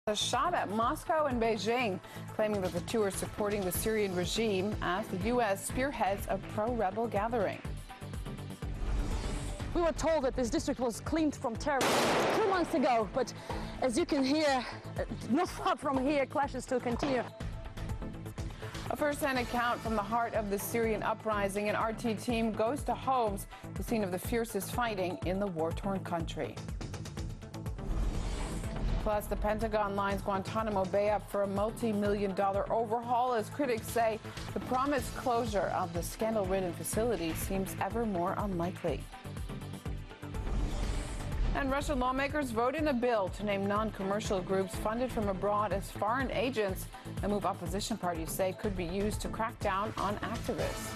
A shot at Moscow and Beijing, claiming that the two are supporting the Syrian regime as the U.S. spearheads a pro-rebel gathering. We were told that this district was cleaned from terrorists 2 months ago, but as you can hear, not far from here, clashes still continue. A first-hand account from the heart of the Syrian uprising. An RT team goes to Homs, the scene of the fiercest fighting in the war-torn country. Plus, the Pentagon lines Guantanamo Bay up for a multi-million-dollar overhaul as critics say the promised closure of the scandal-ridden facility seems ever more unlikely. And Russian lawmakers vote in a bill to name non-commercial groups funded from abroad as foreign agents, a move opposition parties say could be used to crack down on activists.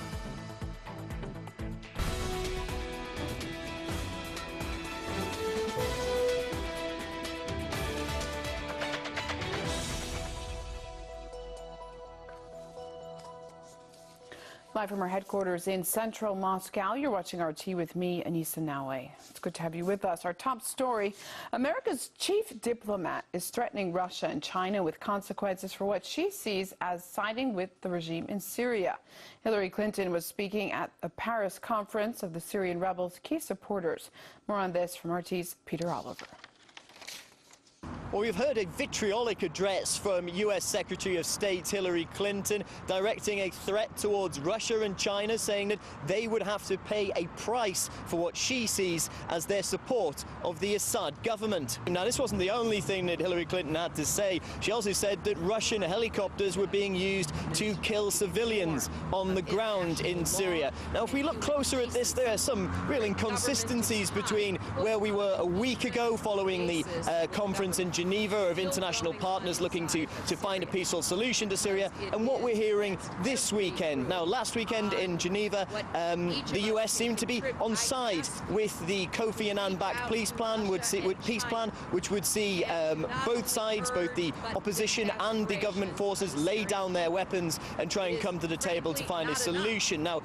Live from our headquarters in central Moscow, you're watching RT with me, Anissa Nawe. It's good to have you with us. Our top story, America's chief diplomat is threatening Russia and China with consequences for what she sees as siding with the regime in Syria. Hillary Clinton was speaking at a Paris conference of the Syrian rebels' key supporters. More on this from RT's Peter Oliver. Well, we've heard a vitriolic address from U.S. Secretary of State Hillary Clinton directing a threat towards Russia and China, saying that they would have to pay a price for what she sees as their support of the Assad government. Now, this wasn't the only thing that Hillary Clinton had to say. She also said that Russian helicopters were being used to kill civilians on the ground in Syria. Now, if we look closer at this, there are some real inconsistencies between where we were a week ago following the conference in Geneva of international partners looking to find a peaceful solution to Syria, and what we're hearing this weekend. Now, last weekend in Geneva, the US seemed to be on side with the Kofi Annan-backed peace plan, which would see both sides, both the opposition and the government forces, lay down their weapons and try and come to the table to find a solution. Now,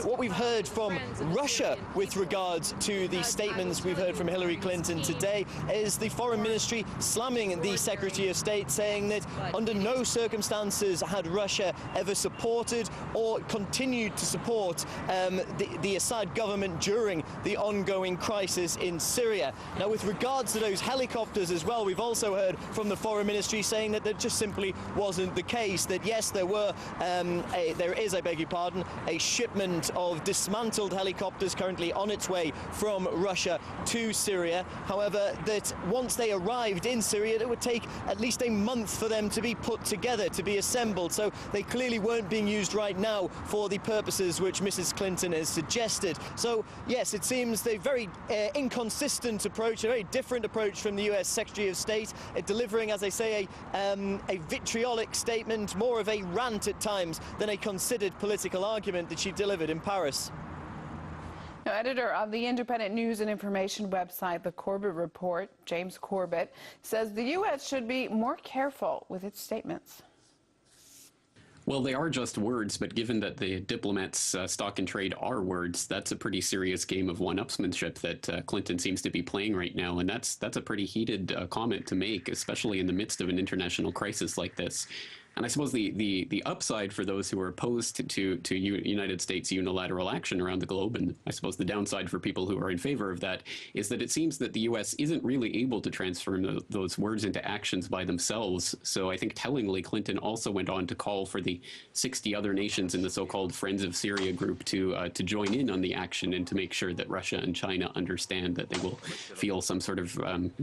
what we've heard from Russia with regards to the statements we've heard from Hillary Clinton today is the Foreign Ministry slamming the Secretary of State, saying that under no circumstances had Russia ever supported or continued to support the Assad government during the ongoing crisis in Syria. Now, with regards to those helicopters as well, we've also heard from the Foreign Ministry saying that that just simply wasn't the case, that yes, there is, I beg your pardon, a shipment of dismantled helicopters currently on its way from Russia to Syria. However, that once they arrived in Syria, it would take at least a month for them to be put together, to be assembled. So they clearly weren't being used right now for the purposes which Mrs. Clinton has suggested. So yes, it seems a very inconsistent approach, a very different approach from the US Secretary of State, delivering, as I say, a vitriolic statement, more of a rant at times than a considered political argument that she delivered in Paris. Now, editor of the independent news and information website, The Corbett Report, James Corbett, says the U.S. should be more careful with its statements. Well, they are just words, but given that the diplomats' stock and trade are words, that's a pretty serious game of one-upsmanship that Clinton seems to be playing right now, and that's a pretty heated comment to make, especially in the midst of an international crisis like this. And I suppose the upside for those who are opposed to United States unilateral action around the globe, and I suppose the downside for people who are in favor of that, is that it seems that the U.S. isn't really able to transform those words into actions by themselves. So I think tellingly, Clinton also went on to call for the 60 other nations in the so-called Friends of Syria group to join in on the action and to make sure that Russia and China understand that they will feel some sort of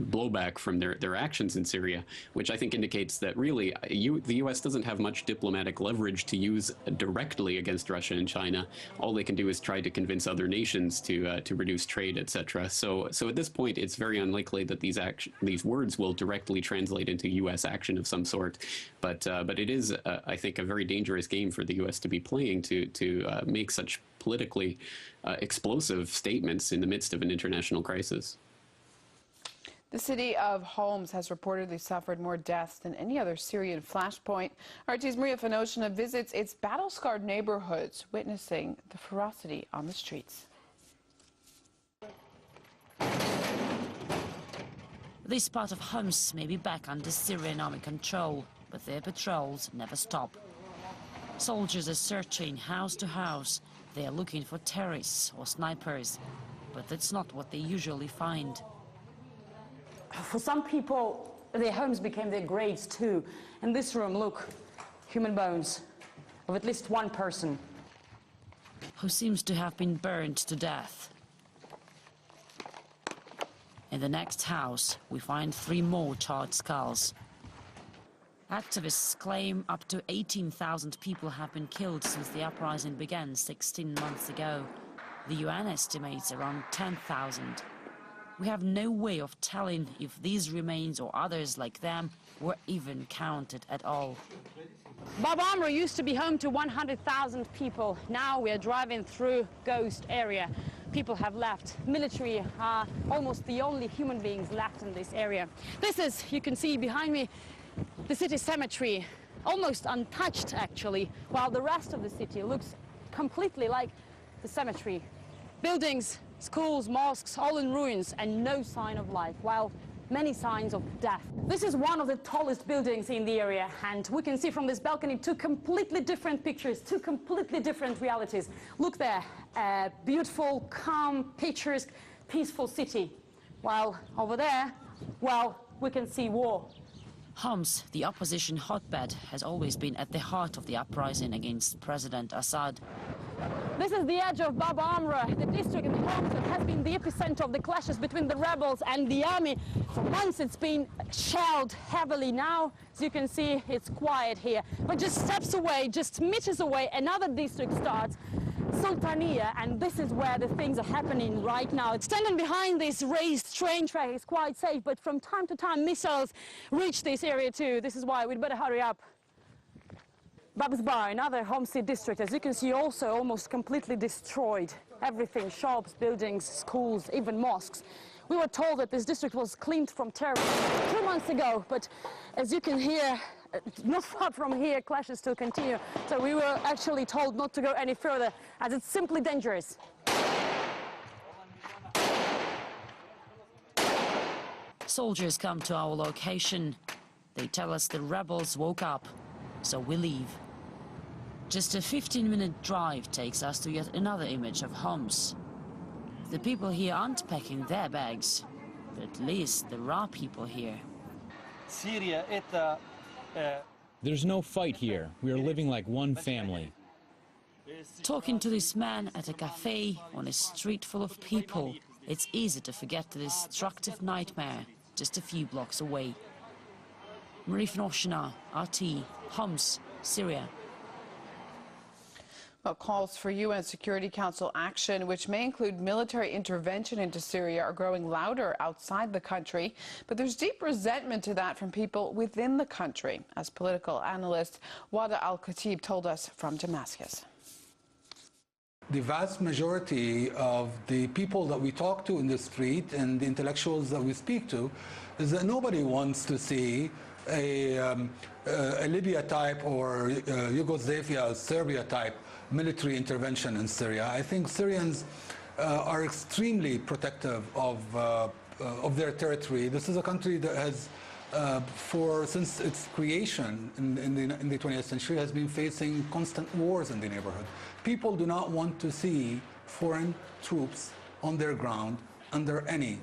blowback from their actions in Syria, which I think indicates that really the U.S. doesn't have much diplomatic leverage to use directly against Russia and China. All they can do is try to convince other nations to reduce trade, etc. So at this point, it's very unlikely that these words will directly translate into U.S. action of some sort. But it is, I think, a very dangerous game for the U.S. to be playing to make such politically explosive statements in the midst of an international crisis. The city of Homs has reportedly suffered more deaths than any other Syrian flashpoint. RT's Maria Fanoshina visits its battle-scarred neighborhoods, witnessing the ferocity on the streets. This part of Homs may be back under Syrian army control, but their patrols never stop. Soldiers are searching house to house. They are looking for terrorists or snipers, but that's not what they usually find. For some people, their homes became their graves too. In this room, look, human bones of at least one person. Who seems to have been burned to death. In the next house, we find 3 more charred skulls. Activists claim up to 18,000 people have been killed since the uprising began 16 months ago. The UN estimates around 10,000. We have no way of telling if these remains or others like them were even counted at all. Bab Amr used to be home to 100,000 people. Now we are driving through ghost area. People have left. Military are almost the only human beings left in this area. This is, you can see behind me, the city cemetery, almost untouched actually, while the rest of the city looks completely like the cemetery. Buildings, schools, mosques, all in ruins and no sign of life, while many signs of death. This is one of the tallest buildings in the area, and we can see from this balcony 2 completely different pictures, 2 completely different realities. Look there, a beautiful, calm, picturesque, peaceful city, while over there, well, we can see war. Homs, the opposition hotbed, has always been at the heart of the uprising against President Assad. This is the edge of Bab Amr, the district in Homs that has been the epicenter of the clashes between the rebels and the army. For months it's been shelled heavily. Now, as you can see, it's quiet here. But just steps away, just meters away, another district starts, Sultania, and this is where the things are happening right now. It's standing behind this raised train track is quite safe, but from time to time missiles reach this area too. This is why we'd better hurry up. Babsbar, another Homsi district, as you can see, also almost completely destroyed. Everything, shops, buildings, schools, even mosques. We were told that this district was cleaned from terrorists 2 months ago, but as you can hear, not far from here, clashes still continue. So we were actually told not to go any further, as it's simply dangerous. Soldiers come to our location. They tell us the rebels woke up, so we leave. Just a 15-minute drive takes us to yet another image of Homs. The people here aren't packing their bags, but at least there are people here. There's no fight here. We are living like one family. Talking to this man at a cafe on a street full of people, it's easy to forget the destructive nightmare just a few blocks away. Marif Noshina, RT, Homs, Syria. Well, calls for UN Security Council action, which may include military intervention into Syria, are growing louder outside the country. But there's deep resentment to that from people within the country, as political analyst Wada Al-Khatib told us from Damascus. The vast majority of the people that we talk to in the street and the intellectuals that we speak to is that nobody wants to see a Libya type or Yugoslavia, Serbia type military intervention in Syria. I think Syrians are extremely protective of their territory. This is a country that has, since its creation in the 20th century, has been facing constant wars in the neighborhood. People do not want to see foreign troops on their ground under any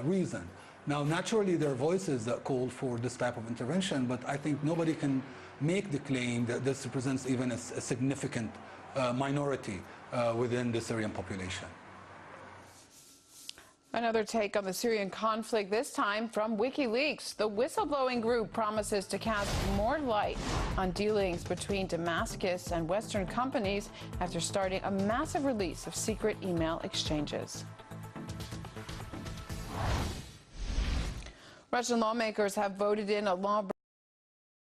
reason. Now, naturally, there are voices that call for this type of intervention, but I think nobody can make the claim that this represents even a significant minority within the Syrian population. Another take on the Syrian conflict, this time from WikiLeaks. The whistleblowing group promises to cast more light on dealings between Damascus and Western companies after starting a massive release of secret email exchanges. Russian lawmakers have voted in a law